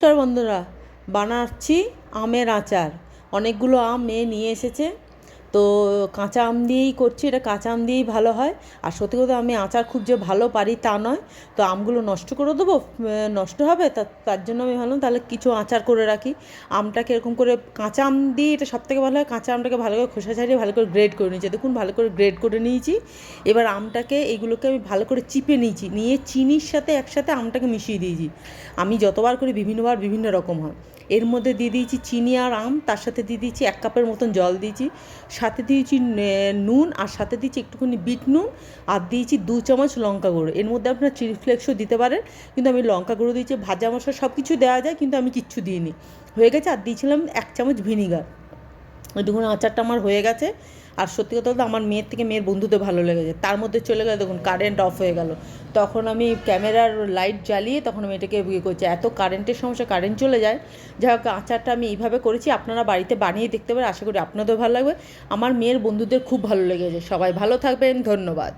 নমস্কার বন্ধুরা, বানাচ্ছি আমের আচার। অনেকগুলো আম মেয়ে নিয়ে এসেছে, তো কাঁচা আম দিয়েই করছি। এটা কাঁচা আম দিয়েই ভালো হয়। আর সত্যি কথা, আমি আচার খুব যে ভালো পারি তা নয়। তো আমগুলো নষ্ট করে দেবো, নষ্ট হবে, তার জন্য আমি ভাবলাম তাহলে কিছু আচার করে রাখি। আমটাকে এরকম করে কাঁচা আম দিয়ে এটা সবথেকে ভালো হয়। কাঁচা আমটাকে ভালো করে খোসা ছাড়িয়ে ভালো করে গ্রেড করে নিয়েছি। দেখুন, ভালো করে গ্রেড করে নিয়েছি। এবার আমটাকে এইগুলোকে আমি ভালো করে চিপে নিয়েছি, নিয়ে চিনির সাথে একসাথে আমটাকে মিশিয়ে দিয়েছি। আমি যতবার করি বিভিন্নবার বিভিন্ন রকম হয়। এর মধ্যে দিয়ে দিয়েছি চিনি আর আম, তার সাথে দিয়ে দিয়েছি 1 কাপের মতন জল দিয়েছি, সাথে দিয়েছি নুন, আর সাথে দিয়েছি একটুখানি বিট নুন, আর দিয়েছি 2 চামচ লঙ্কা গুঁড়ো। এর মধ্যে আপনার চিলি ফ্লেক্সও দিতে পারেন, কিন্তু আমি লঙ্কা গুঁড়ো দিয়েছি। ভাজা মশলা সব কিছু দেওয়া যায়, কিন্তু আমি কিচ্ছু দিইনি। হয়ে গেছে। আর দিয়েছিলাম 1 চামচ ভিনিগার। দেখুন, আচারটা আমার হয়ে গেছে। আর সত্যি কথা বলতে আমার মেয়ের থেকে মেয়ের বন্ধুদের ভালো লেগেছে। তার মধ্যে চলে গেল, দেখুন কারেন্ট অফ হয়ে গেল। তখন আমি ক্যামেরার লাইট জ্বালিয়ে তখন আমি এটাকে ইয়ে করছি। এত কারেন্টের সমস্যা, কারেন্ট চলে যায়। যাই হোক, আচারটা আমি এইভাবে করেছি। আপনারা বাড়িতে বানিয়ে দেখতে পারেন, আশা করি আপনাদেরও ভালো লাগবে। আমার মেয়ের বন্ধুদের খুব ভালো লেগেছে। সবাই ভালো থাকবেন, ধন্যবাদ।